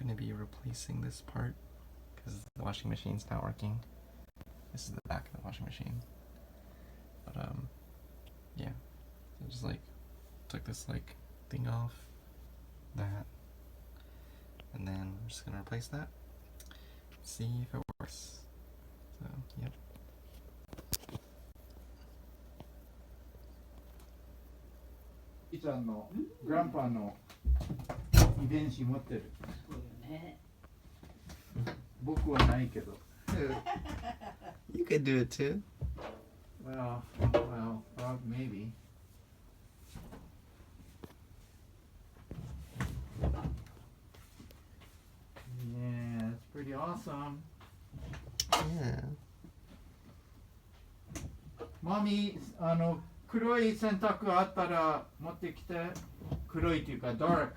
going to be replacing this part because the washing machine's not working. This is the back of the washing machine. But yeah, so just like took this like thing off, that, and then I'm just gonna replace that. See if it works. So yep. いちゃんのグランパの遺伝子持ってる。そうよね。僕はないけど。You could do it too. Well, maybe. Yeah, it's pretty awesome. Yeah. マミ、黒い洗濯あったら持ってきて。黒いっていうか、dark。